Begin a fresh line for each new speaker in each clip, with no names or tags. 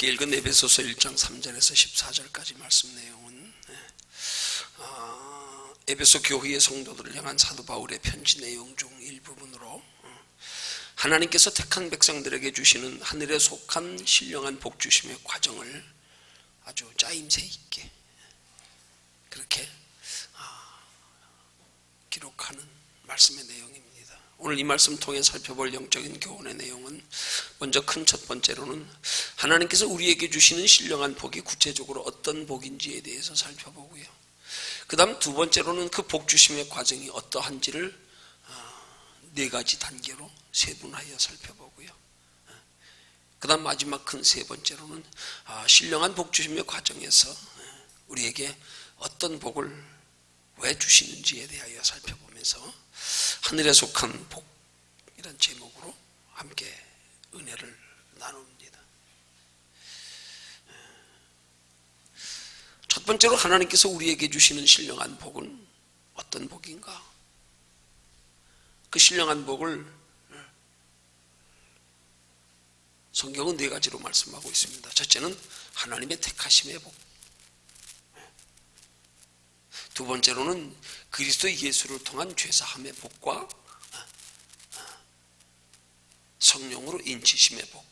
함께 읽은 에베소서 1장 3절에서 14절까지 말씀 내용은 에베소 교회의 성도들을 향한 사도 바울의 편지 내용 중 일부분으로 하나님께서 택한 백성들에게 주시는 하늘에 속한 신령한 복 주심의 과정을 아주 짜임새 있게 그렇게 기록하는 말씀의 내용입니다. 오늘 이 말씀 통해 살펴볼 영적인 교훈의 내용은 먼저 큰 첫 번째로는 하나님께서 우리에게 주시는 신령한 복이 구체적으로 어떤 복인지에 대해서 살펴보고요. 그 다음 두 번째로는 그 복 주심의 과정이 어떠한지를 네 가지 단계로 세분하여 살펴보고요. 그 다음 마지막 큰 세 번째로는 신령한 복 주심의 과정에서 우리에게 어떤 복을 왜 주시는지에 대하여 살펴보면서 하늘에 속한 복이란 제목으로 함께 은혜를 나눕니다. 첫 번째로 하나님께서 우리에게 주시는 신령한 복은 어떤 복인가? 그 신령한 복을 성경은 네 가지로 말씀하고 있습니다. 첫째는 하나님의 택하심의 복, 두 번째로는 그리스도 예수를 통한 죄사함의 복과 성령으로 인치심의 복,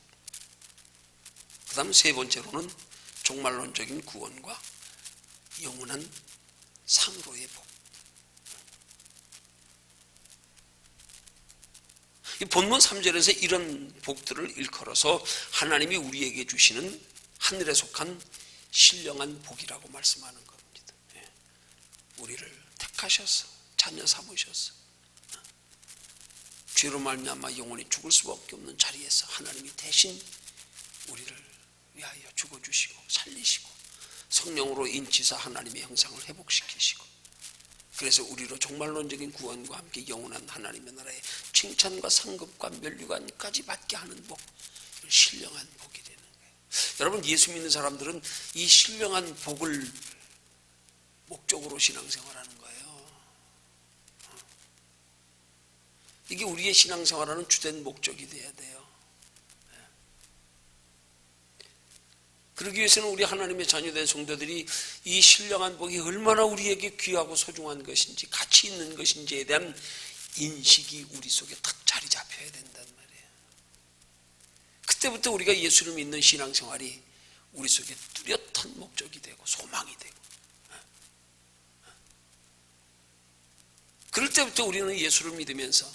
그 다음 세 번째로는 종말론적인 구원과 영원한 상으로의 복. 이 본문 3절에서 이런 복들을 일컬어서 하나님이 우리에게 주시는 하늘에 속한 신령한 복이라고 말씀하는 겁니다. 우리를 택하셔서 자녀 삼으셔서 죄로 말미암아 영원히 죽을 수밖에 없는 자리에서 하나님이 대신 우리를 위하여 죽어주시고 살리시고 성령으로 인치사 하나님의 형상을 회복시키시고 그래서 우리로 종말론적인 구원과 함께 영원한 하나님의 나라의 칭찬과 상급과 면류관까지 받게 하는 복, 신령한 복이 되는 거예요. 여러분, 예수 믿는 사람들은 이 신령한 복을 목적으로 신앙생활하는 거예요. 이게 우리의 신앙생활하는 주된 목적이 돼야 돼요. 그러기 위해서는 우리 하나님의 자녀된 성도들이 이 신령한 복이 얼마나 우리에게 귀하고 소중한 것인지, 가치 있는 것인지에 대한 인식이 우리 속에 딱 자리 잡혀야 된단 말이에요. 그때부터 우리가 예수를 믿는 신앙생활이 우리 속에 뚜렷한 목적이 되고 소망이 되고, 그럴 때부터 우리는 예수를 믿으면서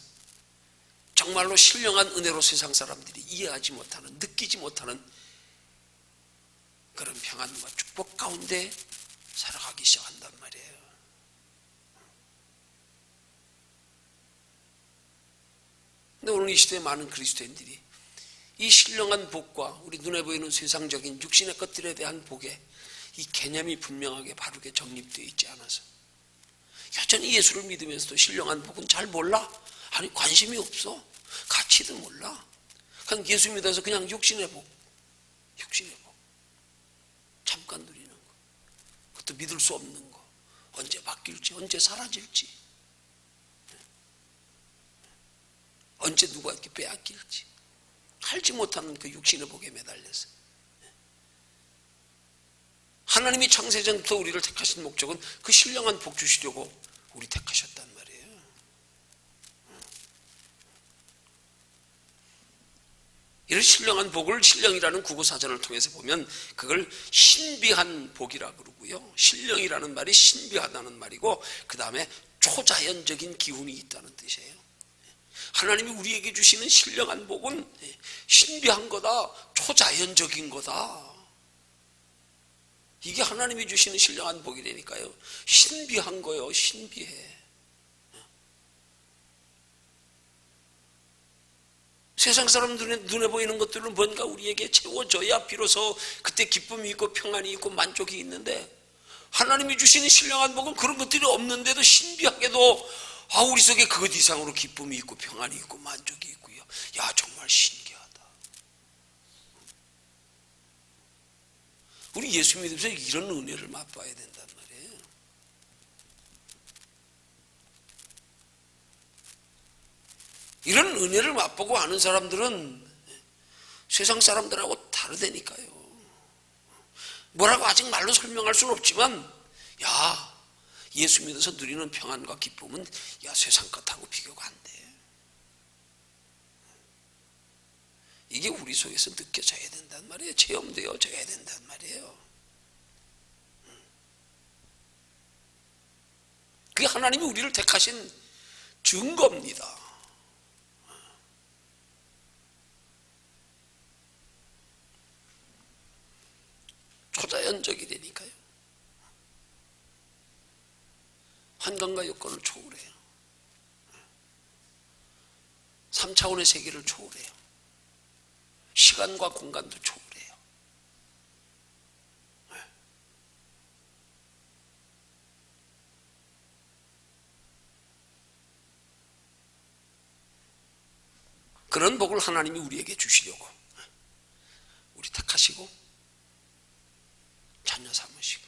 정말로 신령한 은혜로 세상 사람들이 이해하지 못하는, 느끼지 못하는 그런 평안과 축복 가운데 살아가기 시작한단 말이에요. 근데 오늘 이 시대에 많은 그리스도인들이 이 신령한 복과 우리 눈에 보이는 세상적인 육신의 것들에 대한 복에 이 개념이 분명하게 바르게 정립되어 있지 않아서 여전히 예수를 믿으면서도 신령한 복은 잘 몰라. 아니, 관심이 없어. 가치도 몰라. 그냥 예수 믿어서 그냥 육신의 복, 육신의 복 잠깐 누리는 거, 그것도 믿을 수 없는 거, 언제 바뀔지, 언제 사라질지, 언제 누가 이렇게 빼앗길지 알지 못하는 그 육신의 복에 매달려서, 하나님이 창세전부터 우리를 택하신 목적은 그 신령한 복 주시려고 우리 택하셨단 말이에요. 이런 신령한 복을 신령이라는 국어사전을 통해서 보면 그걸 신비한 복이라고 그러고요. 신령이라는 말이 신비하다는 말이고, 그 다음에 초자연적인 기운이 있다는 뜻이에요. 하나님이 우리에게 주시는 신령한 복은 신비한 거다, 초자연적인 거다. 이게 하나님이 주시는 신령한 복이라니까요. 신비한 거요, 신비해. 세상 사람들의 눈에 보이는 것들은 뭔가 우리에게 채워져야 비로소 그때 기쁨이 있고 평안이 있고 만족이 있는데, 하나님이 주시는 신령한 복은 그런 것들이 없는데도 신비하게도 우리 속에 그것 이상으로 기쁨이 있고 평안이 있고 만족이 있고요. 야, 정말 신기하다. 우리 예수 믿으면서 이런 은혜를 맛봐야 된단 말이에요. 이런 은혜를 맛보고 아는 사람들은 세상 사람들하고 다르다니까요. 뭐라고 아직 말로 설명할 수는 없지만, 야, 예수 믿어서 누리는 평안과 기쁨은 야, 세상 것하고 비교가 안 돼. 이게 우리 속에서 느껴져야 된단 말이에요. 체험되어져야 된단 말이에요. 그게 하나님이 우리를 택하신 증거입니다. 초자연적이 되니까요. 환경과 여건을 초월해요. 3차원의 세계를 초월해요. 시간과 공간도 초월해요. 그런 복을 하나님이 우리에게 주시려고 우리 택하시고 자녀 삼으시고,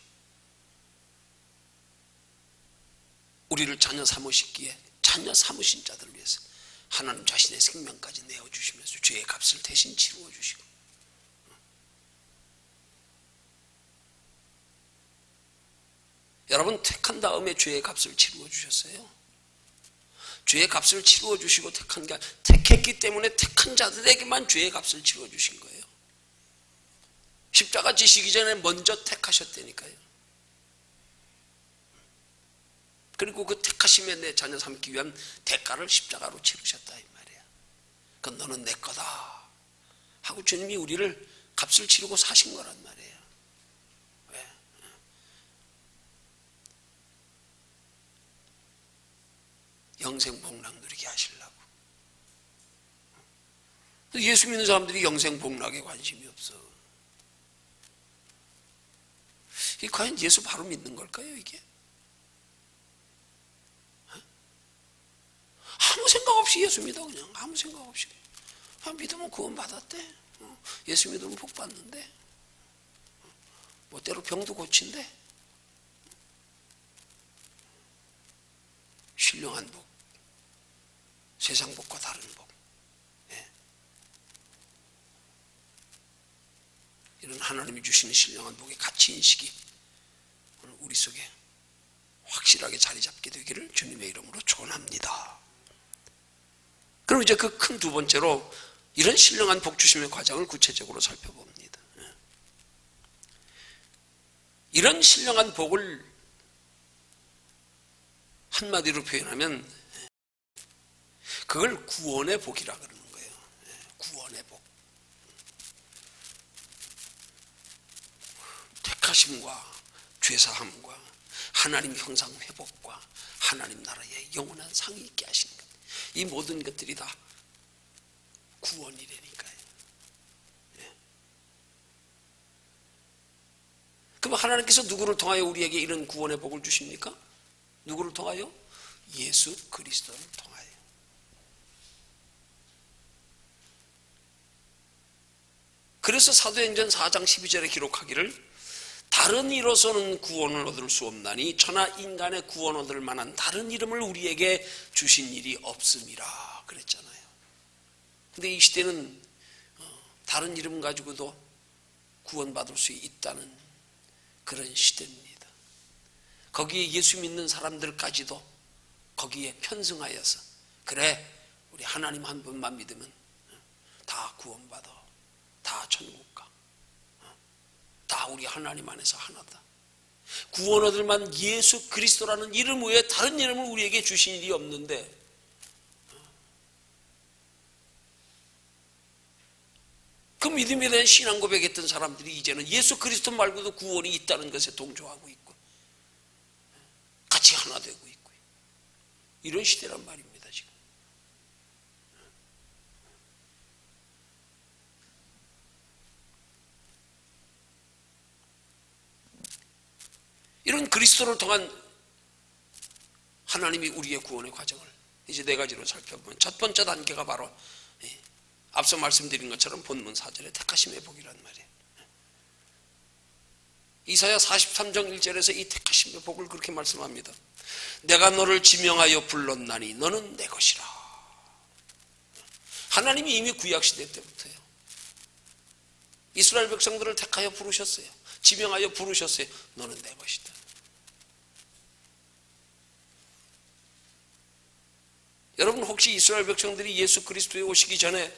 우리를 자녀 삼으시기에 자녀 삼으신 자들을 위해서 하나님 자신의 생명까지 내어주시면서 죄의 값을 대신 치루어 주시고, 여러분 택한 다음에 죄의 값을 치루어 주셨어요. 죄의 값을 치루어 주시고 택한 게 아니라 택했기 때문에 택한 자들에게만 죄의 값을 치루어 주신 거예요. 십자가 지시기 전에 먼저 택하셨다니까요. 그리고 그 택하심에 내 자녀 삼기 위한 대가를 십자가로 치르셨다 이 말이야. 그건 너는 내 거다 하고 주님이 우리를 값을 치르고 사신 거란 말이에요. 왜? 영생 복락 누리게 하시려고. 예수 믿는 사람들이 영생 복락에 관심이 없어. 이게 과연 예수 바로 믿는 걸까요, 이게? 아무 생각 없이 예수 믿어. 그냥 아무 생각 없이 믿으면 구원 받았대. 예수 믿으면 복 받는데, 뭐 때로 병도 고친대. 신령한 복, 세상 복과 다른 복. 이런 하나님이 주시는 신령한 복의 가치 인식이 오늘 우리 속에 확실하게 자리 잡게 되기를 주님의 이름으로 축원합니다. 그럼 이제 그 큰 두 번째로 이런 신령한 복 주심의 과정을 구체적으로 살펴봅니다. 이런 신령한 복을 한마디로 표현하면 그걸 구원의 복이라 그러는 거예요. 구원의 복. 택하심과 죄사함과 하나님 형상 회복과 하나님 나라의 영원한 상이 있게 하시는 것, 이 모든 것들이 다 구원이라니까요. 그럼 하나님께서 누구를 통하여 우리에게 이런 구원의 복을 주십니까? 누구를 통하여? 예수 그리스도를 통하여. 그래서 사도행전 4장 12절에 기록하기를 다른 이로서는 구원을 얻을 수 없나니 천하 인간의 구원 얻을 만한 다른 이름을 우리에게 주신 일이 없음이라 그랬잖아요. 근데 이 시대는 다른 이름 가지고도 구원받을 수 있다는 그런 시대입니다. 거기에 예수 믿는 사람들까지도 거기에 편승하여서 그래 우리 하나님 한 분만 믿으면 다 구원받아, 다 천국 가, 다 우리 하나님 안에서 하나다. 구원 얻을 만 예수 그리스도라는 이름 외에 다른 이름을 우리에게 주신 일이 없는데, 그 믿음에 대한 신앙 고백했던 사람들이 이제는 예수 그리스도 말고도 구원이 있다는 것에 동조하고 있고 같이 하나 되고 있고 이런 시대란 말입니다. 지금 이런 그리스도를 통한 하나님이 우리의 구원의 과정을 이제 네 가지로 살펴보면, 첫 번째 단계가 바로 앞서 말씀드린 것처럼 본문 4절에 택하심의 복이란 말이에요. 이사야 43장 1절에서 이 택하심의 복을 그렇게 말씀합니다. 내가 너를 지명하여 불렀나니 너는 내 것이라. 하나님이 이미 구약시대 때부터요, 이스라엘 백성들을 택하여 부르셨어요. 지명하여 부르셨어요. 너는 내 것이다. 여러분, 혹시 이스라엘 백성들이 예수 그리스도에 오시기 전에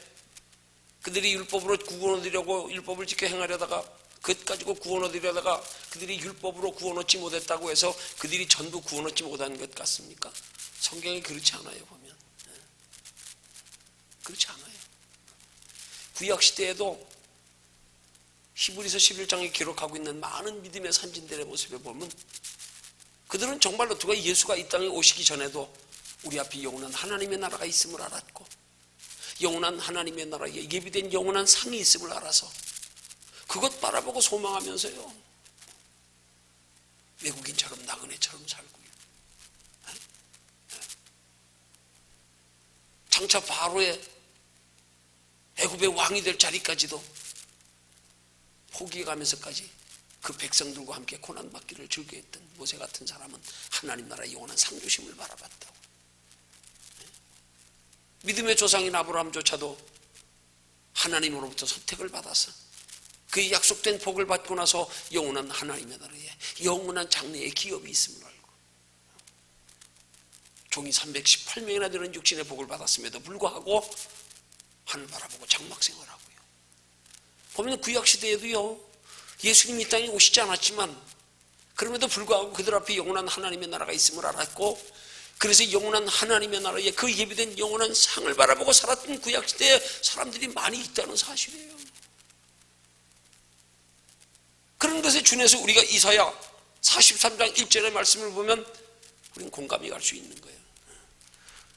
그들이 율법으로 구원 얻으려고 율법을 지켜 행하려다가 그것 가지고 구원 얻으려다가 그들이 율법으로 구원 얻지 못했다고 해서 그들이 전부 구원 얻지 못한 것 같습니까? 성경이 그렇지 않아요. 보면 그렇지 않아요. 구약시대에도 히브리서 11장에 기록하고 있는 많은 믿음의 선진들의 모습에 보면 그들은 정말로 누가 예수가 이 땅에 오시기 전에도 우리 앞에 영원한 하나님의 나라가 있음을 알았고 영원한 하나님의 나라에 예비된 영원한 상이 있음을 알아서 그것 바라보고 소망하면서요 외국인처럼 나그네처럼 살고요. 장차 바로의 애굽의 왕이 될 자리까지도 포기해가면서까지 그 백성들과 함께 고난받기를 즐겨했던 모세 같은 사람은 하나님 나라의 영원한 상주심을 바라봤다고. 믿음의 조상인 아브라함조차도 하나님으로부터 선택을 받아서 그 약속된 복을 받고 나서 영원한 하나님의 나라에 영원한 장래의 기업이 있음을 알고 종이 318명이나 되는 육신의 복을 받았음에도 불구하고 하늘 바라보고 장막생활하고요. 보면 구약시대에도요 예수님이 이 땅에 오시지 않았지만 그럼에도 불구하고 그들 앞에 영원한 하나님의 나라가 있음을 알았고 그래서 영원한 하나님의 나라에 그 예비된 영원한 상을 바라보고 살았던 구약시대에 사람들이 많이 있다는 사실이에요. 그런 것에 준해서 우리가 이사야 43장 1절의 말씀을 보면 우리는 공감이 갈 수 있는 거예요.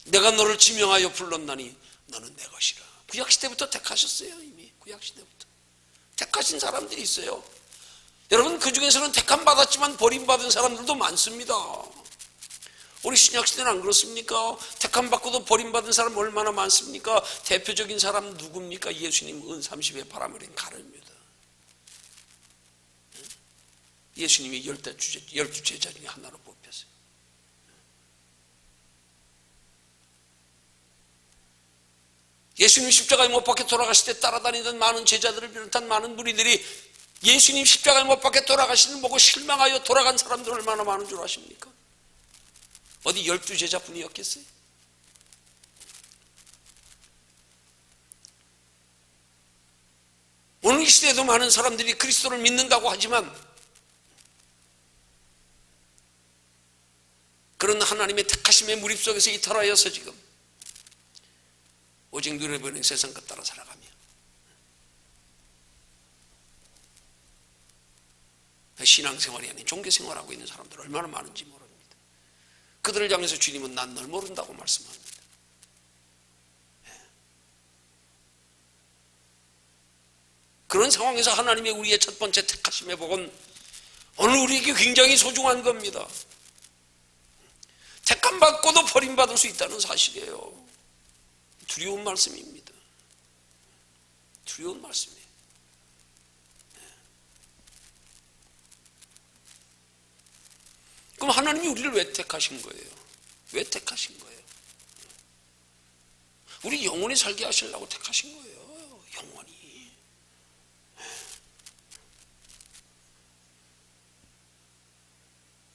내가 너를 지명하여 불렀나니 너는 내 것이라. 구약시대부터 택하셨어요. 이미 구약시대부터 택하신 사람들이 있어요. 여러분, 그 중에서는 택함 받았지만 버림받은 사람들도 많습니다. 우리 신약시대는 안 그렇습니까? 택함 받고도 버림받은 사람 얼마나 많습니까? 대표적인 사람 누굽니까? 예수님 은 30에 바람을 가릅니다. 예수님이 12 제자 중에 하나로 뽑혔어요. 예수님 십자가에 못 박혀 돌아가실 때 따라다니던 많은 제자들을 비롯한 많은 무리들이 예수님 십자가에 못 박혀 돌아가시는 보고 실망하여 돌아간 사람들 얼마나 많은 줄 아십니까? 어디 12 제자뿐이었겠어요? 오늘 이 시대에도 많은 사람들이 그리스도를 믿는다고 하지만 그런 하나님의 택하심의 무립 속에서 이탈하여서 지금 오직 누려보는 세상 것 따라 살아가며 신앙생활이 아닌 종교생활하고 있는 사람들 얼마나 많은지 모릅니다. 그들을 향해서 주님은 난 널 모른다고 말씀합니다. 그런 상황에서 하나님의 우리의 첫 번째 택하심의 복은 오늘 우리에게 굉장히 소중한 겁니다. 택함 받고도 버림받을 수 있다는 사실이에요. 두려운 말씀입니다. 두려운 말씀이에요. 그럼 하나님이 우리를 왜 택하신 거예요? 왜 택하신 거예요? 우리 영원히 살게 하시려고 택하신 거예요. 영원히.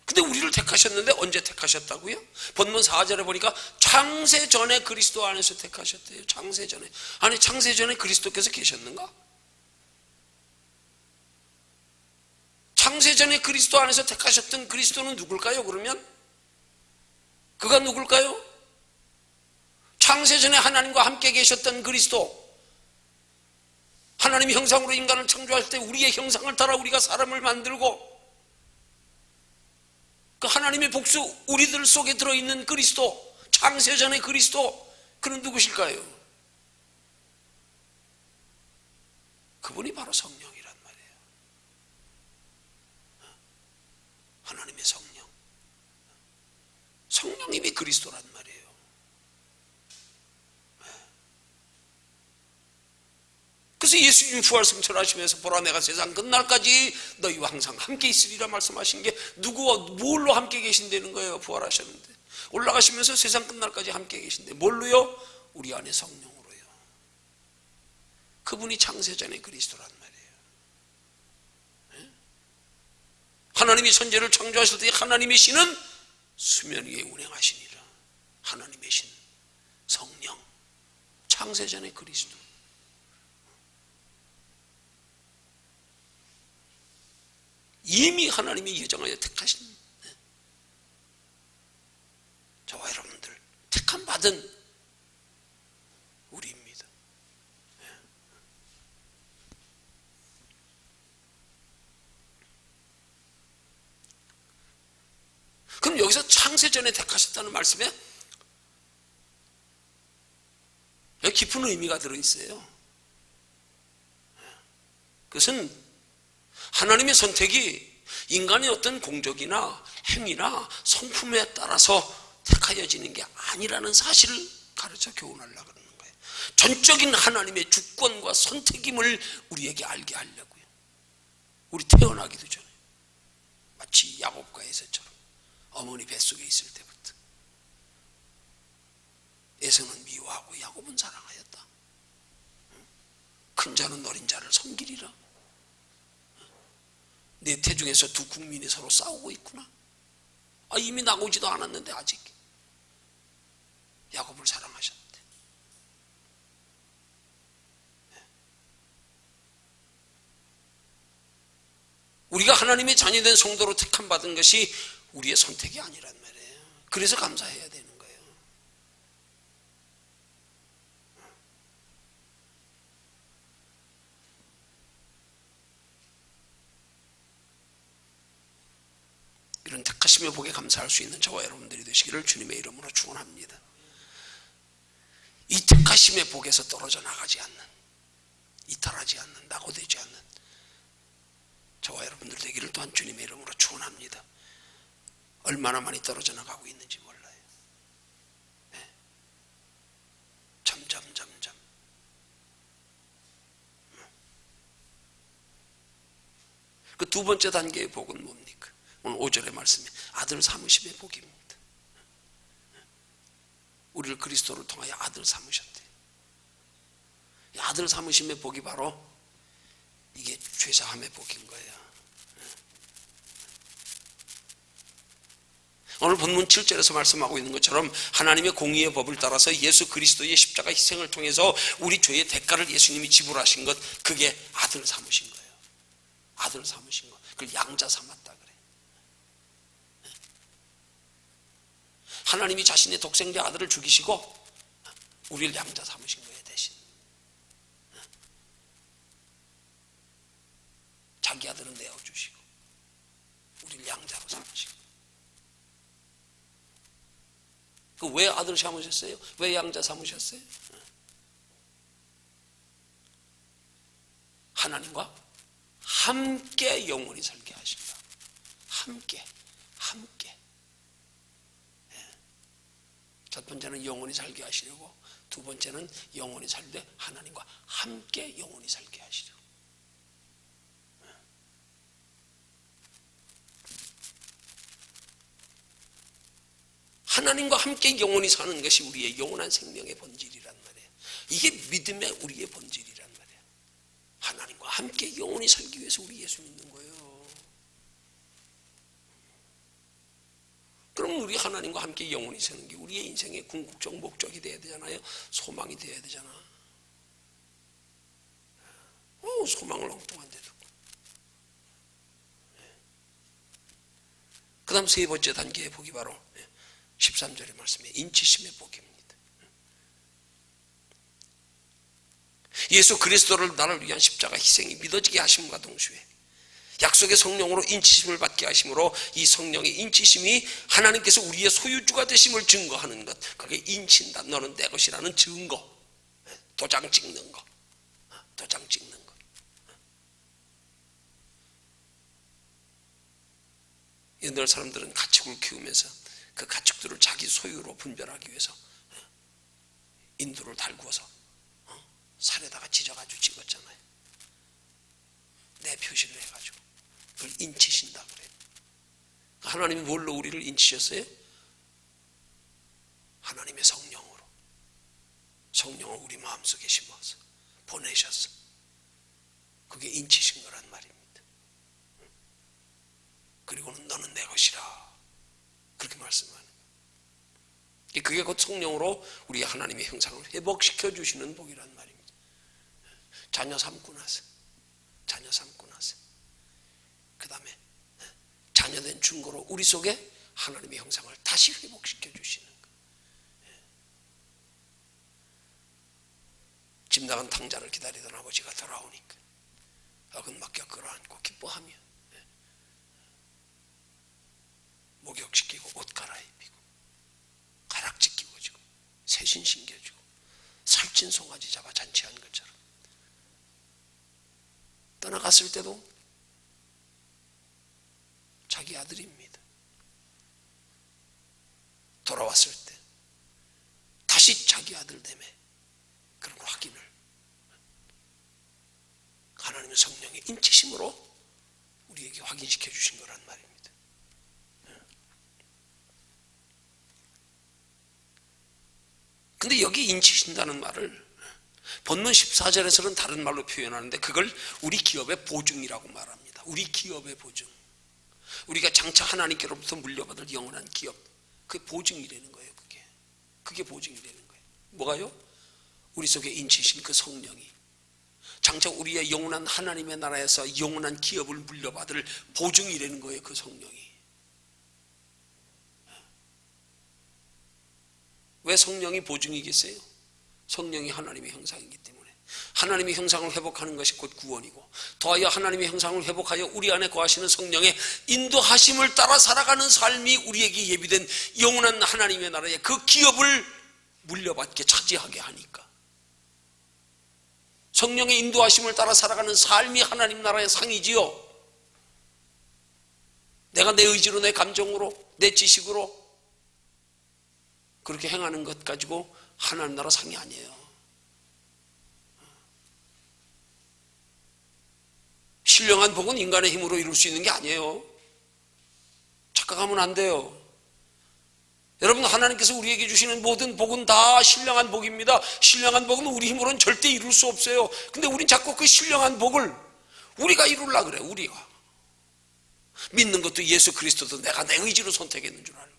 근데 우리를 택하셨는데 언제 택하셨다고요? 본문 4절에 보니까 창세전에 그리스도 안에서 택하셨대요. 창세전에. 아니, 창세전에 그리스도께서 계셨는가? 창세전에 그리스도 안에서 택하셨던 그리스도는 누굴까요? 그러면 그가 누굴까요? 창세전에 하나님과 함께 계셨던 그리스도, 하나님 형상으로 인간을 창조할 때 우리의 형상을 따라 우리가 사람을 만들고 그 하나님의 복수 우리들 속에 들어있는 그리스도, 창세전의 그리스도, 그는 누구실까요? 그분이 바로 성령이란 말이에요. 하나님의 성령. 성령님이 그리스도란 말이에요. 그래서 예수님 부활 승천하시면서 보라 내가 세상 끝날까지 너희와 항상 함께 있으리라 말씀하신 게 누구와 뭘로 함께 계신다는 거예요? 부활하셨는데 올라가시면서 세상 끝날까지 함께 계신데 뭘로요? 우리 안에 성령으로요. 그분이 창세전의 그리스도란 말이에요. 하나님이 천지를 창조하실 때 하나님의 신은 수면 위에 운행하시니라. 하나님의 신, 성령, 창세전의 그리스도. 이미 하나님이 예정하여 택하신 저와 여러분들, 택함 받은 우리입니다. 그럼 여기서 창세전에 택하셨다는 말씀에 깊은 의미가 들어있어요. 그것은 하나님의 선택이 인간의 어떤 공적이나 행위나 성품에 따라서 택하여지는 게 아니라는 사실을 가르쳐 교훈하려고 그러는 거예요. 전적인 하나님의 주권과 선택임을 우리에게 알게 하려고요. 우리 태어나기도 전에 마치 야곱과 에서처럼 어머니 뱃속에 있을 때부터 에서는 미워하고 야곱은 사랑하였다. 큰 자는 어린 자를 섬기리라. 내 태중에서 두 국민이 서로 싸우고 있구나. 이미 나오지도 않았는데 아직 야곱을 사랑하셨대. 우리가 하나님의 자녀된 성도로 택함 받은 것이 우리의 선택이 아니란 말이에요. 그래서 감사해야 되는 거예요. 이런 택하심의 복에 감사할 수 있는 저와 여러분들이 되시기를 주님의 이름으로 축원합니다. 이 택하심의 복에서 떨어져 나가지 않는, 이탈하지 않는, 낙오되지 않는 저와 여러분들 되기를 또한 주님의 이름으로 축원합니다. 얼마나 많이 떨어져 나가고 있는지 몰라요. 네. 점점. 그 두 번째 단계의 복은 뭡니까? 오늘 5절의 말씀이 아들 삼으심의 복입니다. 우리를 그리스도를 통하여 아들 삼으셨대요. 이 아들 삼으심의 복이 바로 이게 죄사함의 복인 거예요. 오늘 본문 7절에서 말씀하고 있는 것처럼 하나님의 공의의 법을 따라서 예수 그리스도의 십자가 희생을 통해서 우리 죄의 대가를 예수님이 지불하신 것, 그게 아들 삼으신 거예요. 아들 삼으신 거. 그걸 양자 삼았다 그래. 하나님이 자신의 독생자 아들을 죽이시고 우리를 양자 삼으신 거예요. 대신 자기 아들은 내어주시고 우리를 양자로 삼으시고. 그 왜 아들 삼으셨어요? 왜 양자 삼으셨어요? 하나님과 함께 영원히 살게 하신다. 함께. 첫 번째는 영원히 살게 하시려고, 두 번째는 영원히 살되 하나님과 함께 영원히 살게 하시려고. 하나님과 함께 영원히 사는 것이 우리의 영원한 생명의 본질이란 말이에요. 이게 믿음의 우리의 본질이란 말이에요. 하나님과 함께 영원히 살기 위해서 우리 예수 믿는 거예요. 그럼 우리 하나님과 함께 영원히 사는 게 우리의 인생의 궁극적 목적이 돼야 되잖아요. 소망이 돼야 되잖아. 소망을 엉뚱한 데 두고. 그 다음 세 번째 단계의 복이 바로 13절의 말씀에 인치심의 복입니다. 예수 그리스도를 나를 위한 십자가 희생이 믿어지게 하심과 동시에 약속의 성령으로 인치심을 받게 하심으로 이 성령의 인치심이 하나님께서 우리의 소유주가 되심을 증거하는 것, 그게 인친다, 너는 내 것이라는 증거. 도장 찍는 거. 옛날 사람들은 가축을 키우면서 그 가축들을 자기 소유로 분별하기 위해서 인두를 달구어서 살에다가 찢어가지고 찍었잖아요. 내 표시를 해가지고. 그걸 인치신다 그래요. 하나님이 뭘로 우리를 인치셨어요? 하나님의 성령으로. 성령을 우리 마음속에 심어서 보내셨어. 그게 인치신 거란 말입니다. 그리고는 너는 내 것이라. 그렇게 말씀하는 거예요. 그게 곧 성령으로 우리 하나님의 형상을 회복시켜 주시는 복이란 말입니다. 자녀 삼고 나서 그 다음에 자녀된 증거로 우리 속에 하나님의 형상을 다시 회복시켜 주시는 거예요. 집 나간 탕자를 기다리던 아버지가 돌아오니까 어긋 맡겨 끌어안고 기뻐하며 목욕시키고 옷 갈아입히고 가락지 끼워주고 새신 신겨주고 살찐 송아지 잡아 잔치한 것처럼 떠나갔을 때도 자기 아들입니다. 돌아왔을 때 다시 자기 아들 때문에 그런 확인을 하나님의 성령의 인치심으로 우리에게 확인시켜 주신 거란 말입니다. 근데 여기 인치신다는 말을 본문 14절에서는 다른 말로 표현하는데 그걸 우리 기업의 보증이라고 말합니다. 우리 기업의 보증. 우리가 장차 하나님께로부터 물려받을 영원한 기업. 그게 보증이라는 거예요. 그게 보증이라는 거예요. 뭐가요? 우리 속에 인치신 그 성령이 장차 우리의 영원한 하나님의 나라에서 영원한 기업을 물려받을 보증이라는 거예요. 그 성령이. 왜 성령이 보증이겠어요? 성령이 하나님의 형상이기 때문에 하나님의 형상을 회복하는 것이 곧 구원이고 더하여 하나님의 형상을 회복하여 우리 안에 거하시는 성령의 인도하심을 따라 살아가는 삶이 우리에게 예비된 영원한 하나님의 나라의 그 기업을 물려받게 차지하게 하니까 성령의 인도하심을 따라 살아가는 삶이 하나님 나라의 상이지요. 내가 내 의지로 내 감정으로 내 지식으로 그렇게 행하는 것 가지고 하나님 나라 상이 아니에요. 신령한 복은 인간의 힘으로 이룰 수 있는 게 아니에요. 착각하면 안 돼요. 여러분, 하나님께서 우리에게 주시는 모든 복은 다 신령한 복입니다. 신령한 복은 우리 힘으로는 절대 이룰 수 없어요. 근데 우린 자꾸 그 신령한 복을 우리가 이루려고 그래. 우리가 믿는 것도 예수 그리스도도 내가 내 의지로 선택했는 줄 알고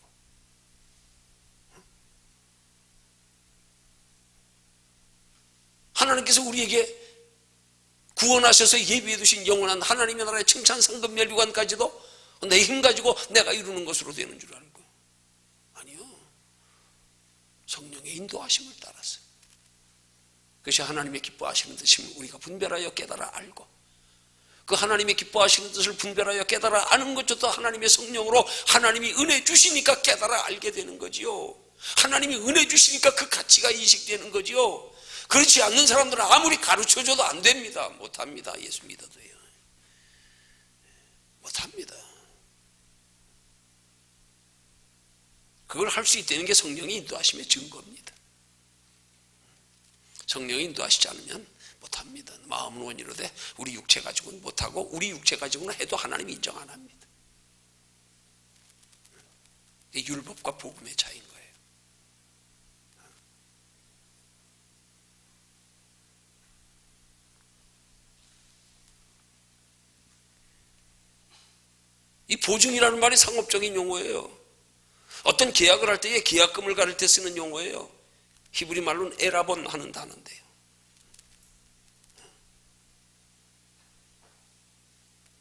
하나님께서 우리에게 구원하셔서 예비해 두신 영원한 하나님의 나라의 칭찬 상급 멸류관까지도 내 힘 가지고 내가 이루는 것으로 되는 줄 알고 아니요. 성령의 인도하심을 따라서 그것이 하나님의 기뻐하시는 뜻임을 우리가 분별하여 깨달아 알고 그 하나님의 기뻐하시는 뜻을 분별하여 깨달아 아는 것조차 하나님의 성령으로 하나님이 은혜 주시니까 깨달아 알게 되는 거지요. 하나님이 은혜 주시니까 그 가치가 인식되는 거지요. 그렇지 않는 사람들은 아무리 가르쳐줘도 안 됩니다. 못합니다. 예수 믿어도요. 못합니다. 그걸 할 수 있다는 게 성령이 인도하심의 증거입니다. 성령이 인도하시지 않으면 못합니다. 마음은 원이로되 우리 육체 가지고는 못하고 우리 육체 가지고는 해도 하나님이 인정 안 합니다. 율법과 복음의 차이인 거예요. 이 보증이라는 말이 상업적인 용어예요. 어떤 계약을 할 때에 계약금을 가를 때 쓰는 용어예요. 히브리 말로는 에라본 하는 단어인데요.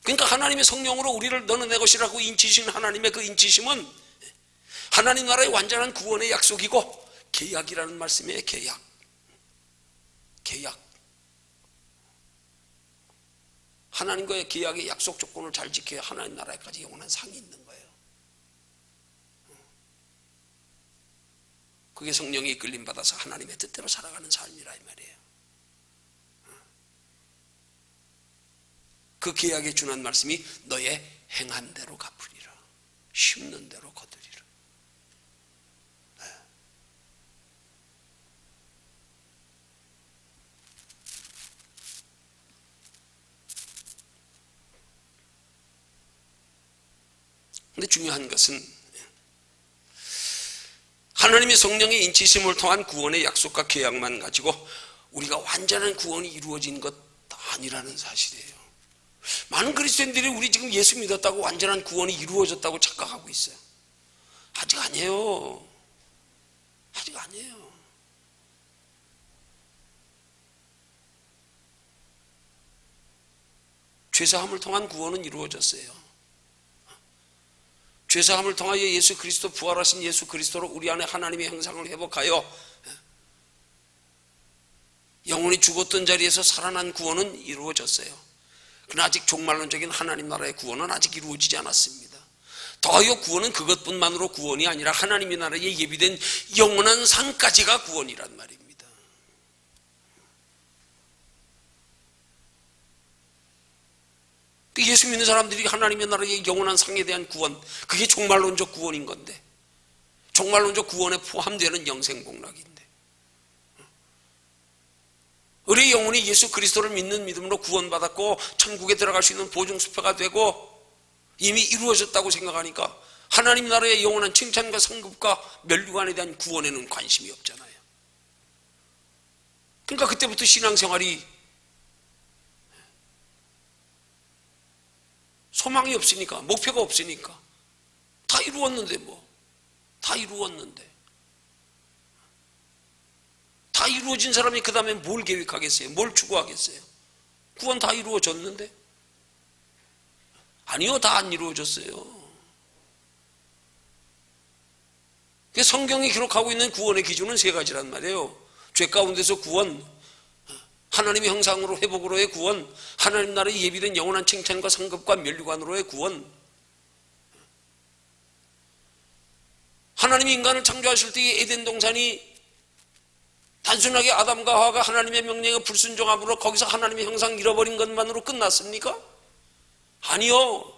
그러니까 하나님의 성령으로 우리를 너는 내 것이라고 인치신 하나님의 그 인치심은 하나님 나라의 완전한 구원의 약속이고 계약이라는 말씀이에요. 계약. 하나님과의 계약의 약속 조건을 잘 지켜야 하나님 나라에까지 영원한 상이 있는 거예요. 그게 성령이 이끌림 받아서 하나님의 뜻대로 살아가는 삶이라 이 말이에요. 그 계약에 준한 말씀이 너의 행한 대로 갚으리라. 심는 대로 거두리라. 근데 중요한 것은 하나님의 성령의 인치심을 통한 구원의 약속과 계약만 가지고 우리가 완전한 구원이 이루어진 것 아니라는 사실이에요. 많은 그리스도인들이 우리 지금 예수 믿었다고 완전한 구원이 이루어졌다고 착각하고 있어요. 아직 아니에요. 아직 아니에요. 죄사함을 통한 구원은 이루어졌어요. 죄사함을 통하여 예수 그리스도, 부활하신 예수 그리스도로 우리 안에 하나님의 형상을 회복하여 영혼이 죽었던 자리에서 살아난 구원은 이루어졌어요. 그러나 아직 종말론적인 하나님 나라의 구원은 아직 이루어지지 않았습니다. 더하여 구원은 그것뿐만으로 구원이 아니라 하나님의 나라에 예비된 영원한 상까지가 구원이란 말입니다. 예수 믿는 사람들이 하나님의 나라의 영원한 상에 대한 구원, 그게 종말론적 구원인 건데, 종말론적 구원에 포함되는 영생복락인데, 우리 영혼이 예수 그리스도를 믿는 믿음으로 구원받았고 천국에 들어갈 수 있는 보증수표가 되고 이미 이루어졌다고 생각하니까 하나님 나라의 영원한 칭찬과 상급과 멸류관에 대한 구원에는 관심이 없잖아요. 그러니까 그때부터 신앙생활이 소망이 없으니까, 목표가 없으니까, 다 이루었는데 다 이루었는데, 다 이루어진 사람이 그 다음에 뭘 계획하겠어요? 뭘 추구하겠어요? 구원 다 이루어졌는데? 아니요, 다 안 이루어졌어요. 성경이 기록하고 있는 구원의 기준은 세 가지란 말이에요. 죄 가운데서 구원, 하나님의 형상으로 회복으로의 구원, 하나님 나라에 예비된 영원한 칭찬과 상급과 멸류관으로의 구원. 하나님이 인간을 창조하실 때 에덴 동산이 단순하게 아담과 하와가 하나님의 명령에 불순종함으로 거기서 하나님의 형상 잃어버린 것만으로 끝났습니까? 아니요.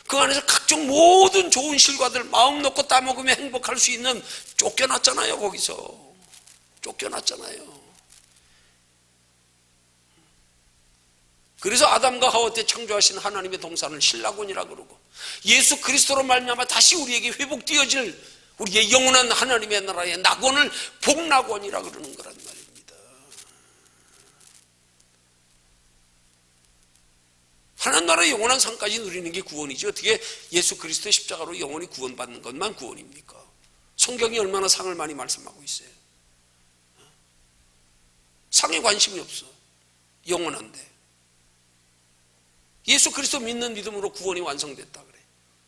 그 안에서 각종 모든 좋은 실과들, 마음 놓고 따먹으며 행복할 수 있는, 쫓겨났잖아요. 거기서 쫓겨났잖아요. 그래서 아담과 하와 때 창조하신 하나님의 동산을 신라곤이라 그러고, 예수 그리스도로 말미암아 다시 우리에게 회복되어질 우리의 영원한 하나님의 나라의 낙원을 복낙원이라 그러는 거란 말입니다. 하나님 나라의 영원한 상까지 누리는 게 구원이지, 어떻게 예수 그리스도의 십자가로 영원히 구원받는 것만 구원입니까? 성경이 얼마나 상을 많이 말씀하고 있어요. 상에 관심이 없어. 영원한데. 예수 그리스도 믿는 믿음으로 구원이 완성됐다 그래.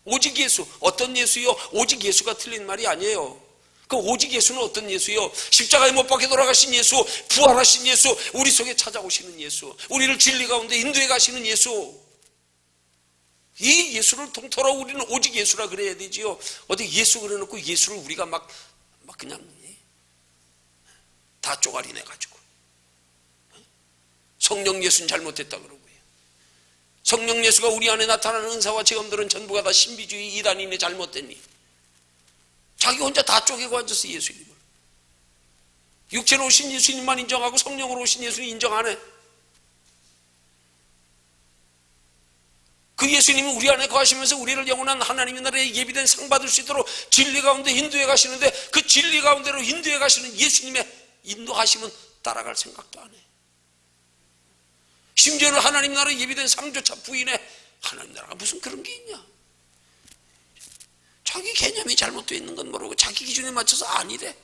오직 예수, 어떤 예수요? 오직 예수가 틀린 말이 아니에요. 그 오직 예수는 어떤 예수요? 십자가에 못 박혀 돌아가신 예수, 부활하신 예수, 우리 속에 찾아오시는 예수, 우리를 진리 가운데 인도해 가시는 예수. 이 예수를 통틀어 우리는 오직 예수라 그래야 되지요. 어디 예수 그래놓고 예수를 우리가 막 그냥 다 쪼가리 내가지고 성령 예수는 잘못됐다 그러고, 성령 예수가 우리 안에 나타나는 은사와 체험들은 전부가 다 신비주의 이단인의 잘못됐니? 자기 혼자 다 쪼개고 앉았어. 예수님을 육체로 오신 예수님만 인정하고 성령으로 오신 예수님 인정 안 해. 그 예수님이 우리 안에 거하시면서 우리를 영원한 하나님의 나라에 예비된 상 받을 수 있도록 진리 가운데 인도해 가시는데, 그 진리 가운데로 인도해 가시는 예수님의 인도하심은 따라갈 생각도 안 해. 심지어는 하나님 나라에 예비된 상조차 부인해. 하나님 나라가 무슨 그런 게 있냐? 자기 개념이 잘못되어 있는 건 모르고 자기 기준에 맞춰서 아니래.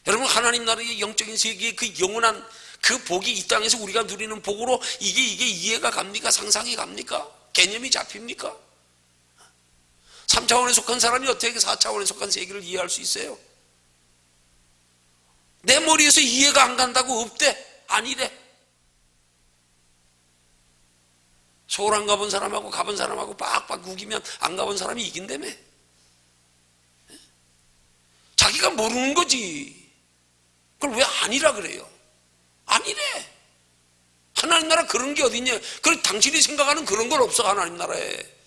여러분, 하나님 나라의 영적인 세계의 그 영원한 그 복이 이 땅에서 우리가 누리는 복으로 이게 이해가 갑니까? 상상이 갑니까? 개념이 잡힙니까? 3차원에 속한 사람이 어떻게 4차원에 속한 세계를 이해할 수 있어요? 내 머리에서 이해가 안 간다고 없대? 아니래. 서울 안 가본 사람하고 가본 사람하고 빡빡 구기면 안 가본 사람이 이긴다며. 자기가 모르는 거지. 그걸 왜 아니라 그래요? 아니래. 하나님 나라 그런 게 어딨냐? 그래, 당신이 생각하는 그런 건 없어. 하나님 나라에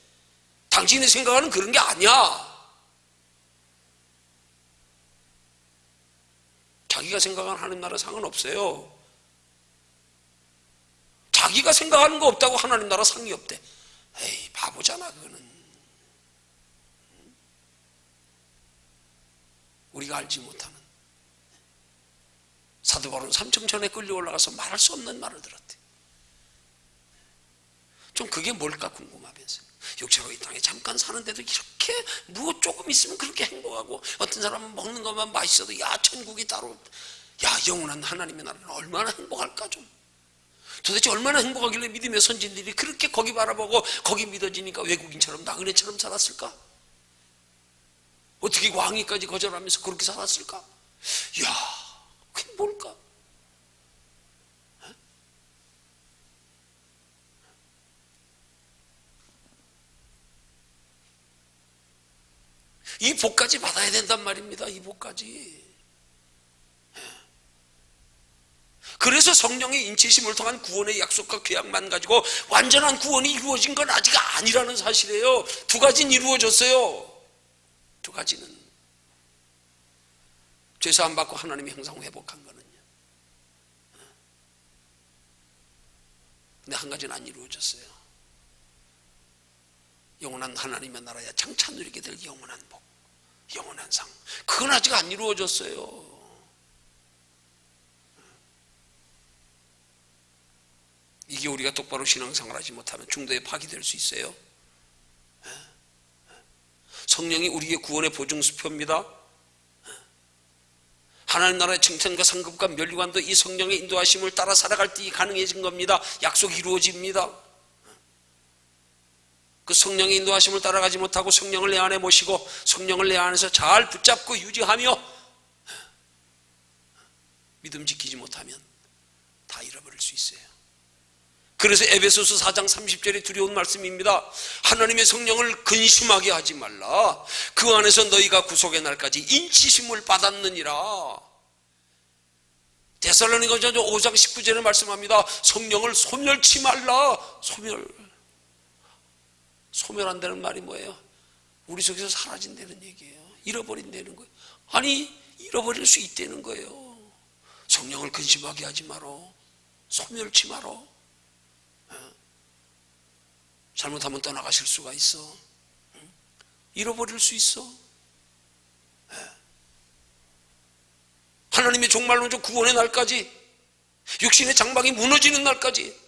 당신이 생각하는 그런 게 아니야. 자기가 생각하는 하나님 나라 상은 없어요. 자기가 생각하는 거 없다고 하나님 나라 상이 없대. 에이, 바보잖아 그거는. 우리가 알지 못하는. 사도 바울은 삼청천에 끌려 올라가서 말할 수 없는 말을 들었대. 좀 그게 뭘까 궁금하면서 육체로 이 땅에 잠깐 사는데도 이렇게 뭐 조금 있으면 그렇게 행복하고, 어떤 사람은 먹는 것만 맛있어도 야 천국이 따로, 야 영원한 하나님의 나라는 얼마나 행복할까. 좀 도대체 얼마나 행복하길래 믿음의 선진들이 그렇게 거기 바라보고 거기 믿어지니까 외국인처럼 나그네처럼 살았을까? 어떻게 왕위까지 거절하면서 그렇게 살았을까? 야, 그게 뭘까? 이 복까지 받아야 된단 말입니다. 이 복까지. 그래서 성령의 인치심을 통한 구원의 약속과 계약만 가지고 완전한 구원이 이루어진 건 아직 아니라는 사실이에요. 두 가지는 이루어졌어요. 두 가지는 죄사함 받고 하나님이 형상 회복한 거는요. 근데 한 가지는 안 이루어졌어요. 영원한 하나님의 나라야 장차 누리게 될 영원한 복, 영원한 상, 그건 아직 안 이루어졌어요. 이게 우리가 똑바로 신앙생활 하지 못하면 중도에 파기될 수 있어요. 성령이 우리의 구원의 보증수표입니다. 하나님 나라의 칭찬과 상급과 면류관도 이 성령의 인도하심을 따라 살아갈 때 가능해진 겁니다. 약속이 이루어집니다. 그 성령의 인도하심을 따라가지 못하고 성령을 내 안에 모시고 성령을 내 안에서 잘 붙잡고 유지하며 믿음 지키지 못하면 다 잃어버릴 수 있어요. 그래서 에베소서 4장 30절에 두려운 말씀입니다. 하나님의 성령을 근심하게 하지 말라. 그 안에서 너희가 구속의 날까지 인치심을 받았느니라. 데살로니가서 5장 19절에 말씀합니다. 성령을 소멸치 말라. 소멸한다는 말이 뭐예요? 우리 속에서 사라진다는 얘기예요. 잃어버린다는 거예요. 아니, 잃어버릴 수 있다는 거예요. 성령을 근심하게 하지 마라. 소멸치 마라. 잘못하면 떠나가실 수가 있어. 잃어버릴 수 있어. 하나님의 종말론적 구원의 날까지, 육신의 장막이 무너지는 날까지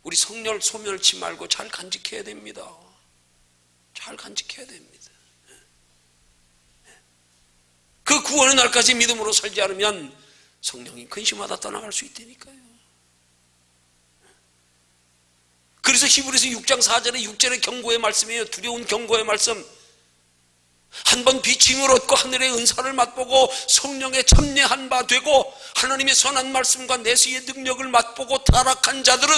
우리 성령 소멸치 말고 잘 간직해야 됩니다. 잘 간직해야 됩니다. 그 구원의 날까지 믿음으로 살지 않으면 성령이 근심하다 떠나갈 수 있다니까요. 그래서 히브리서 6장 4절에 6절의 경고의 말씀이에요. 두려운 경고의 말씀. 한번 비침을 얻고 하늘의 은사를 맛보고 성령의 첨례한 바 되고 하나님의 선한 말씀과 내수의 능력을 맛보고 타락한 자들은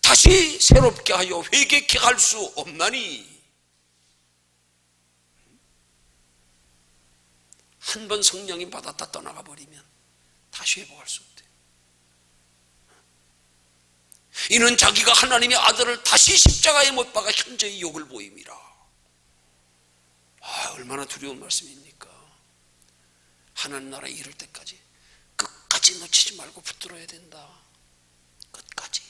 다시 새롭게 하여 회개케 할 수 없나니. 한 번 성령이 받았다 떠나가 버리면 다시 회복할 수 없대요. 이는 자기가 하나님의 아들을 다시 십자가에 못 박아 현저히 욕을 보임이라. 얼마나 두려운 말씀입니까? 하나님 나라에 이를 때까지 끝까지 놓치지 말고 붙들어야 된다. 끝까지.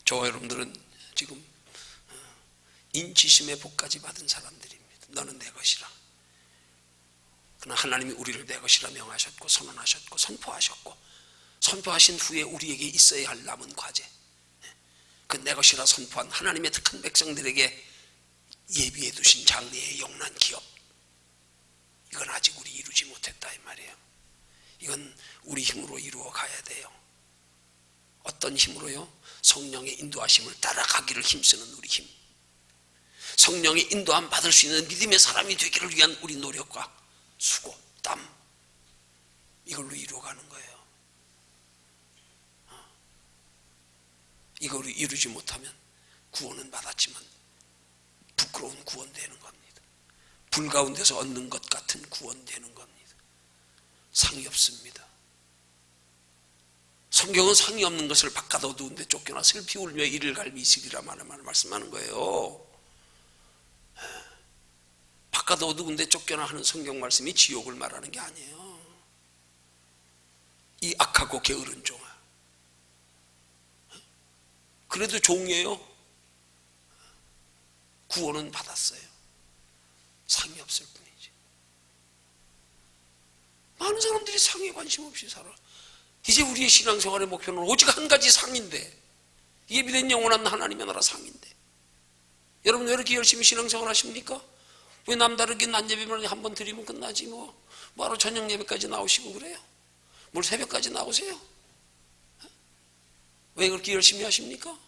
저와 여러분들은 지금 인치심의 복까지 받은 사람들입니다. 너는 내 것이라. 그러나 하나님이 우리를 내 것이라 명하셨고 선언하셨고 선포하셨고, 선포하신 후에 우리에게 있어야 할 남은 과제, 그 내 것이라 선포한 하나님의 택한 백성들에게 예비해 두신 장래의 영원한 기업, 이건 아직 우리 이루지 못했다 이 말이에요. 이건 우리 힘으로 이루어 가야 돼요. 어떤 힘으로요? 성령의 인도하심을 따라가기를 힘쓰는 우리 힘, 성령의 인도함 받을 수 있는 믿음의 사람이 되기를 위한 우리 노력과 수고, 땀, 이걸로 이루어가는 거예요. 이걸 이루지 못하면 구원은 받았지만 부끄러운 구원 되는 겁니다. 불 가운데서 얻는 것 같은 구원 되는 겁니다. 상이 없습니다. 성경은 상이 없는 것을 바깥 어두운데 쫓겨나 슬피 울며 이를 갈미 있으리라 말씀하는 거예요. 바깥 어두운데 쫓겨나 하는 성경 말씀이 지옥을 말하는 게 아니에요. 이 악하고 게으른 종아, 그래도 종이에요. 구원은 받았어요. 상이 없을 뿐이지. 많은 사람들이 상에 관심 없이 살아. 이제 우리의 신앙생활의 목표는 오직 한 가지 상인데, 이게 믿은 영원한 하나님의 나라 상인데, 여러분 왜 이렇게 열심히 신앙생활 하십니까? 왜 남다르게 낮 예배만 한번 드리면 끝나지 뭐하러 저녁 예배까지 나오시고 그래요? 뭘 새벽까지 나오세요? 왜 그렇게 열심히 하십니까?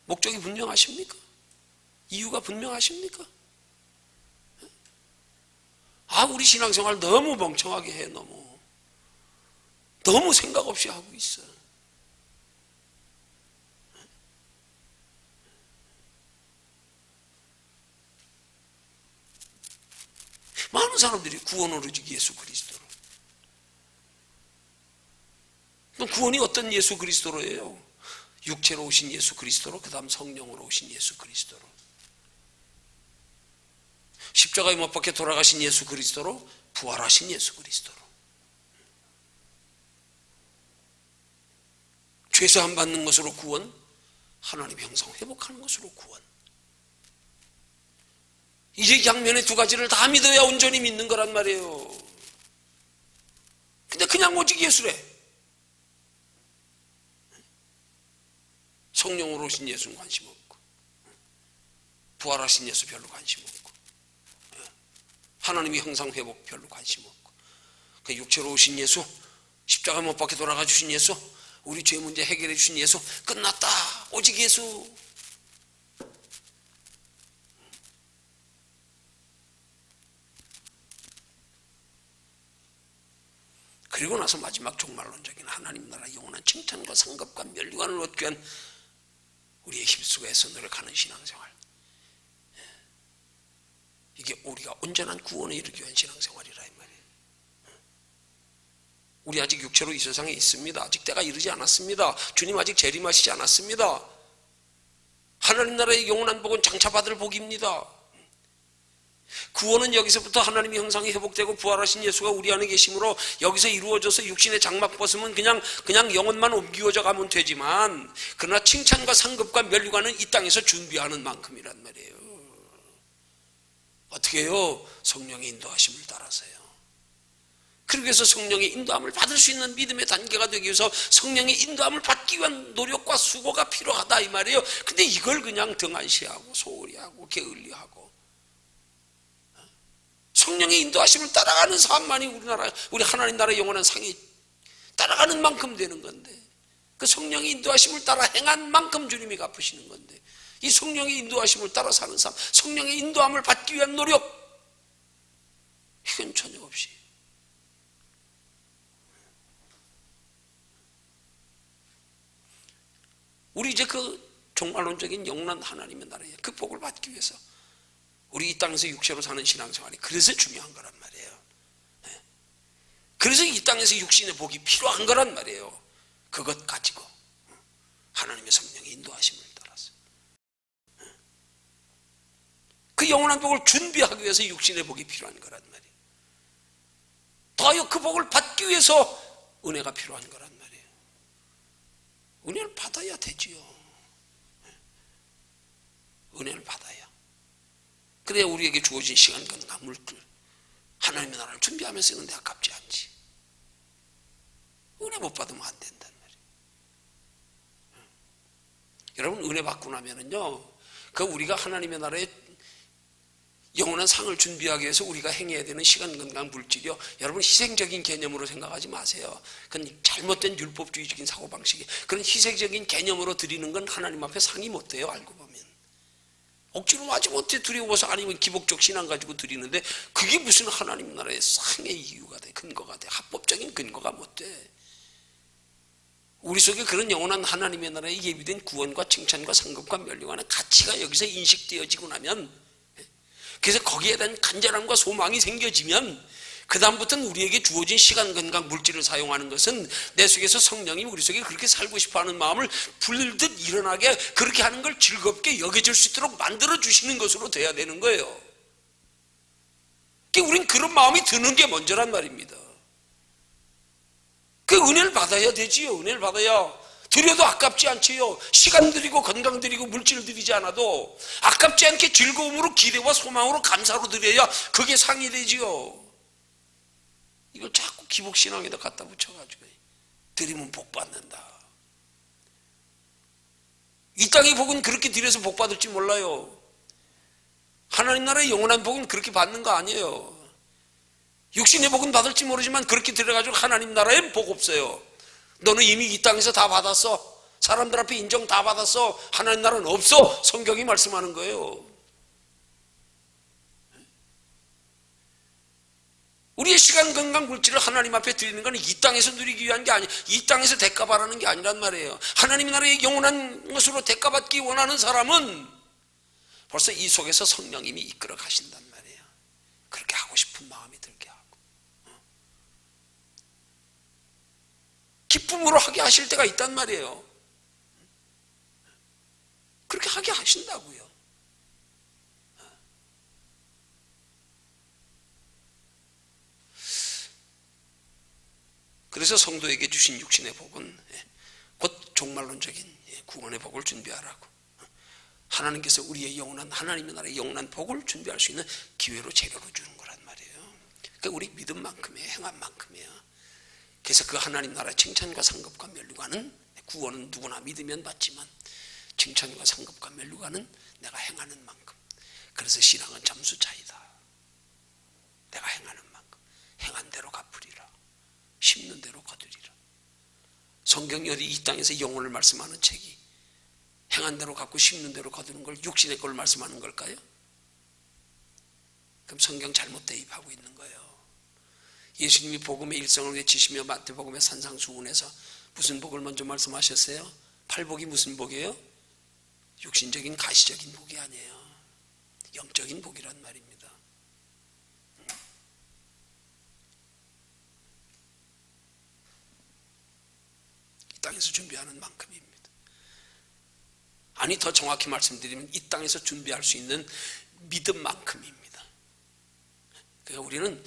목적이 분명하십니까? 이유가 분명하십니까? 우리 신앙생활 너무 멍청하게 해. 너무 생각 없이 하고 있어. 많은 사람들이 구원 오로지 예수 그리스도로. 그럼 구원이 어떤 예수 그리스도로예요? 육체로 오신 예수 그리스도로, 그 다음 성령으로 오신 예수 그리스도로, 십자가에 못 박혀 돌아가신 예수 그리스도로, 부활하신 예수 그리스도로, 죄사함 받는 것으로 구원, 하나님의 형상 회복하는 것으로 구원. 이제 양면의 두 가지를 다 믿어야 온전히 믿는 거란 말이에요. 근데 그냥 오직 예수래. 성령으로 오신 예수는 관심 없고, 부활하신 예수 별로 관심 없고, 하나님의 형상 회복 별로 관심 없고, 그 육체로 오신 예수, 십자가 못 박혀 돌아가 주신 예수, 우리 죄 문제 해결해 주신 예수, 끝났다. 오직 예수. 그리고 나서 마지막 종말론적인 하나님 나라 영원한 칭찬과 상급과 멸류관을 얻기 위한 우리의 힘쓰고 애써 노력하는 신앙생활, 이게 우리가 온전한 구원에 이르기 위한 신앙생활이라 이 말이에요. 우리 아직 육체로 이 세상에 있습니다. 아직 때가 이르지 않았습니다. 주님 아직 재림하시지 않았습니다. 하나님 나라의 영원한 복은 장차 받을 복입니다. 구원은 여기서부터 하나님의 형상이 회복되고 부활하신 예수가 우리 안에 계심으로 여기서 이루어져서 육신의 장막 벗으면 그냥 영혼만 옮기어져 가면 되지만, 그러나 칭찬과 상급과 멸류관은 이 땅에서 준비하는 만큼이란 말이에요. 어떻게 해요? 성령의 인도하심을 따라서요. 그러기 위해서 성령의 인도함을 받을 수 있는 믿음의 단계가 되기 위해서 성령의 인도함을 받기 위한 노력과 수고가 필요하다 이 말이에요. 근데 이걸 그냥 등한시하고 소홀히 하고 게을리하고, 성령의 인도하심을 따라가는 삶만이 우리 하나님 나라의 영원한 상이 따라가는 만큼 되는 건데, 그 성령의 인도하심을 따라 행한 만큼 주님이 갚으시는 건데, 이 성령의 인도하심을 따라 사는 삶, 성령의 인도함을 받기 위한 노력, 이건 전혀 없이. 우리 이제 그 종말론적인 영원한 하나님의 나라의 그 복을 받기 위해서 우리 이 땅에서 육체로 사는 신앙생활이 그래서 중요한 거란 말이에요. 그래서 이 땅에서 육신의 복이 필요한 거란 말이에요. 그것 가지고 하나님의 성령의 인도하심을 따라서 그 영원한 복을 준비하기 위해서 육신의 복이 필요한 거란 말이에요. 더하여 그 복을 받기 위해서 은혜가 필요한 거란 말이에요. 은혜를 받아야 되지요. 은혜를 받아야. 그래야 우리에게 주어진 시간, 건강, 물질, 하나님의 나라를 준비하면서 쓰는데 아깝지 않지. 은혜 못 받으면 안 된단 말이에요. 여러분, 은혜 받고 나면은요, 그 우리가 하나님의 나라에 영원한 상을 준비하기 위해서 우리가 행해야 되는 시간, 건강, 물질이요, 여러분 희생적인 개념으로 생각하지 마세요. 그건 잘못된 율법주의적인 사고방식이에요. 그런 희생적인 개념으로 드리는 건 하나님 앞에 상이 못 돼요. 알고 보면 억지로 마지못해 드리고서 아니면 기복적 신앙 가지고 드리는데, 그게 무슨 하나님 나라의 상의 이유가 돼, 근거가 돼. 합법적인 근거가 못 돼. 우리 속에 그런 영원한 하나님의 나라에 예비된 구원과 칭찬과 상급과 멸류관의 가치가 여기서 인식되어지고 나면, 그래서 거기에 대한 간절함과 소망이 생겨지면, 그 다음부터는 우리에게 주어진 시간, 건강, 물질을 사용하는 것은 내 속에서 성령이 우리 속에 그렇게 살고 싶어하는 마음을 불듯 일어나게, 그렇게 하는 걸 즐겁게 여겨질 수 있도록 만들어 주시는 것으로 돼야 되는 거예요. 그러니까 우린 그런 마음이 드는 게 먼저란 말입니다. 그 은혜를 받아야 되지요. 은혜를 받아야. 드려도 아깝지 않지요. 시간 드리고 건강 드리고 물질 드리지 않아도 아깝지 않게 즐거움으로, 기대와 소망으로, 감사로 드려야 그게 상이 되지요. 기복신앙에다 갖다 붙여가지고 드리면 복 받는다. 이 땅의 복은 그렇게 드려서 복 받을지 몰라요. 하나님 나라의 영원한 복은 그렇게 받는 거 아니에요. 육신의 복은 받을지 모르지만 그렇게 드려가지고 하나님 나라에 복 없어요. 너는 이미 이 땅에서 다 받았어. 사람들 앞에 인정 다 받았어. 하나님 나라는 없어. 성경이 말씀하는 거예요. 우리의 시간, 건강, 물질을 하나님 앞에 드리는 건 이 땅에서 누리기 위한 게 아니에요. 이 땅에서 대가받는 게 아니란 말이에요. 하나님 나라의 영원한 것으로 대가받기 원하는 사람은 벌써 이 속에서 성령님이 이끌어 가신단 말이에요. 그렇게 하고 싶은 마음이 들게 하고 기쁨으로 하게 하실 때가 있단 말이에요. 그렇게 하게 하신다고요. 그래서 성도에게 주신 육신의 복은 곧 종말론적인 구원의 복을 준비하라고, 하나님께서 우리의 영원한, 하나님의 나라의 영원한 복을 준비할 수 있는 기회로, 재료로 주는 거란 말이에요. 그러니까 우리 믿음만큼이에요. 행함만큼이에요. 그래서 그 하나님 나라의 칭찬과 상급과 면류관은, 구원은 누구나 믿으면 받지만 칭찬과 상급과 면류관은 내가 행하는 만큼. 그래서 신앙은 점수 차이다. 내가 행하는 만큼, 행한 대로 갚으리라, 심는 대로 거두리라. 성경이 어디 이 땅에서 영혼을 말씀하는 책이 행한 대로 갚고 심는 대로 거두는 걸 육신의 걸 말씀하는 걸까요? 그럼 성경 잘못 대입하고 있는 거예요. 예수님이 복음의 일성을 외치시며 마태복음의 산상수훈에서 무슨 복을 먼저 말씀하셨어요? 팔복이 무슨 복이에요? 육신적인 가시적인 복이 아니에요. 영적인 복이란 말입니다. 이 땅에서 준비하는 만큼입니다. 아니, 더 정확히 말씀드리면 이 땅에서 준비할 수 있는 믿음만큼입니다. 그러니까 우리는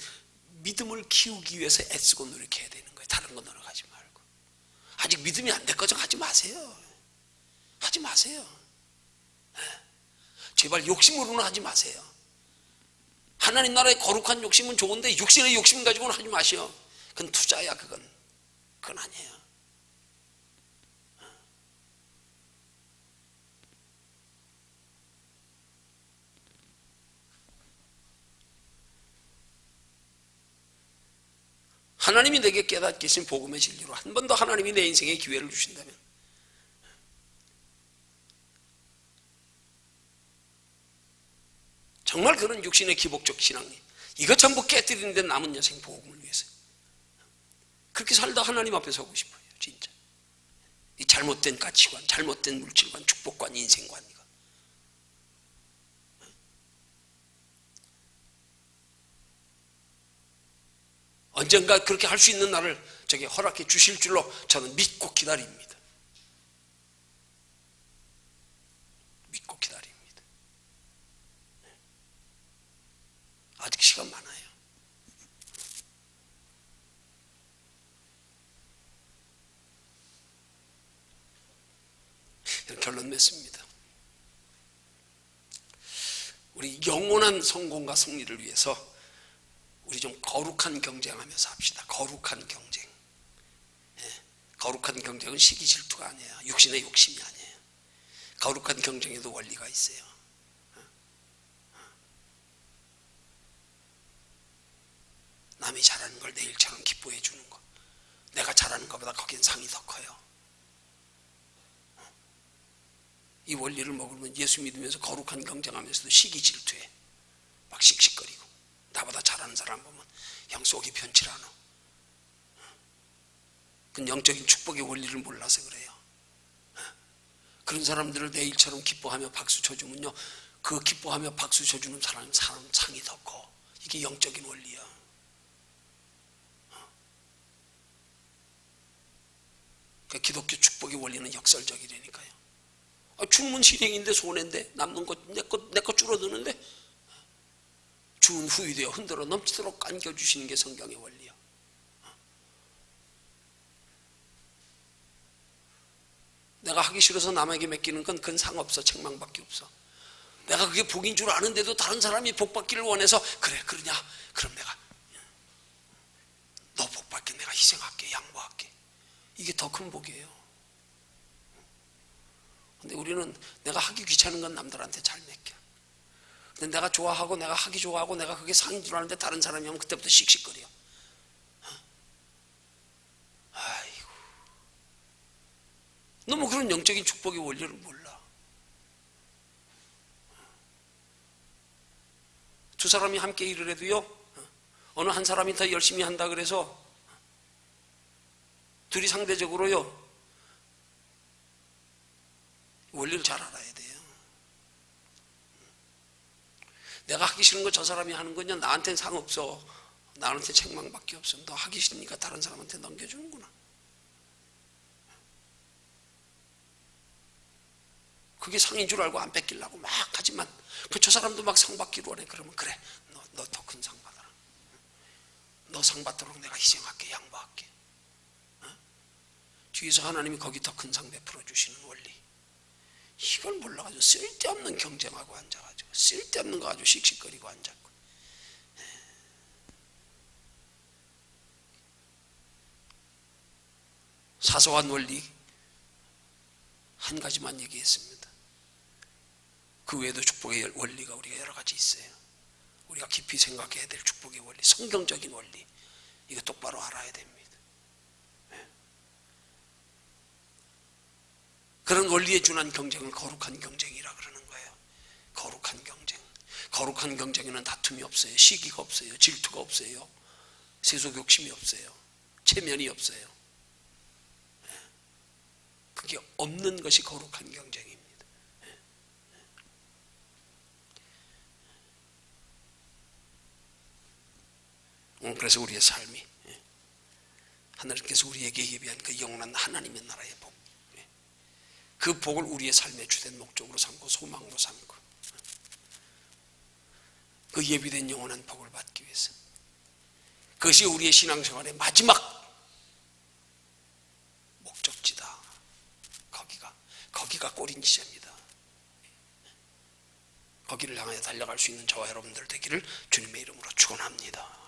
믿음을 키우기 위해서 애쓰고 노력해야 되는 거예요. 다른 거 노력하지 말고. 아직 믿음이 안 됐거든 하지 마세요. 하지 마세요. 제발 욕심으로는 하지 마세요. 하나님 나라의 거룩한 욕심은 좋은데 육신의 욕심 가지고는 하지 마시오. 그건 투자야. 그건 아니에요. 하나님이 내게 깨닫게 하신 복음의 진리로 한 번 더 하나님이 내 인생에 기회를 주신다면, 정말 그런 육신의 기복적 신앙, 이거 전부 깨뜨리는 데 남은 여생 복음을 위해서 그렇게 살다 하나님 앞에 서고 싶어요. 진짜 이 잘못된 가치관, 잘못된 물질관, 축복관, 인생관, 이거 언젠가 그렇게 할 수 있는 날을 저기 허락해 주실 줄로 저는 믿고 기다립니다. 믿고 기다립니다. 아직 시간 많아요. 결론 맺습니다. 우리 영원한 성공과 승리를 위해서 우리 좀 거룩한 경쟁하면서 합시다. 거룩한 경쟁. 거룩한 경쟁은 시기 질투가 아니에요. 육신의 욕심이 아니에요. 거룩한 경쟁에도 원리가 있어요. 남이 잘하는 걸 내 일처럼 기뻐해 주는 거, 내가 잘하는 것보다 거긴 상이 더 커요. 이 원리를 먹으면 예수 믿으면서 거룩한 경쟁하면서도 시기 질투해 막 씩씩거리고, 나보다 잘하는 사람 보면 형 속이 편치 않아. 그건 영적인 축복의 원리를 몰라서 그래요. 그런 사람들을 내 일처럼 기뻐하며 박수 쳐주면요, 그 기뻐하며 박수 쳐주는 사람 상이 더 커. 이게 영적인 원리야. 그러니까 기독교 축복의 원리는 역설적이라니까요. 주면 실행인데 손해인데 남는 것 내 거 줄어드는데 주은 후유되어 흔들어 넘치도록 안겨주시는 게 성경의 원리야. 내가 하기 싫어서 남에게 맡기는 건 그건 상없어. 책망밖에 없어. 내가 그게 복인 줄 아는데도 다른 사람이 복 받기를 원해서 그래 그러냐? 그럼 내가 너 복 받게 희생할게, 양보할게. 이게 더 큰 복이에요. 근데 우리는 내가 하기 귀찮은 건 남들한테 잘 맡겨. 근데 내가 좋아하고 내가 하기 좋아하고 내가 그게 상인 줄 아는데 다른 사람이 하면 그때부터 씩씩거려. 아이고, 너무 그런 영적인 축복의 원리를 몰라. 두 사람이 함께 일을 해도요, 어느 한 사람이 더 열심히 한다 그래서 둘이 상대적으로요, 원리를 잘 알아야 돼요. 내가 하기 싫은 거 저 사람이 하는 거냐, 나한테는 상없어. 나한테 책망밖에 없어. 너 하기 싫으니까 다른 사람한테 넘겨주는구나. 그게 상인 줄 알고 안 뺏기려고 막 하지만 저 사람도 막 상 받기로 하네. 그러면 그래, 너 더 큰 상 받아라. 너 상 받도록 내가 희생할게, 양보할게. 뒤에서 하나님이 거기 더 큰 상 베풀어 주시는 원리. 이걸 몰라가지고 쓸데없는 경쟁하고 앉아가지고 쓸데없는 거 가지고 씩씩거리고 앉았고. 사소한 원리 한 가지만 얘기했습니다. 그 외에도 축복의 원리가 우리가 여러 가지 있어요. 우리가 깊이 생각해야 될 축복의 원리, 성경적인 원리, 이거 똑바로 알아야 됩니다. 그런 원리에 준한 경쟁을 거룩한 경쟁이라 그러는 거예요. 거룩한 경쟁. 거룩한 경쟁에는 다툼이 없어요. 시기가 없어요. 질투가 없어요. 세속 욕심이 없어요. 체면이 없어요. 그게 없는 것이 거룩한 경쟁입니다. 그래서 우리의 삶이 하나님께서 우리에게 예비한 그 영원한 하나님의 나라의 복, 그 복을 우리의 삶의 주된 목적으로 삼고 소망으로 삼고 그 예비된 영원한 복을 받기 위해서, 그것이 우리의 신앙생활의 마지막 목적지다. 거기가 꼬린지점이다. 거기를 향해 달려갈 수 있는 저와 여러분들 되기를 주님의 이름으로 축원합니다.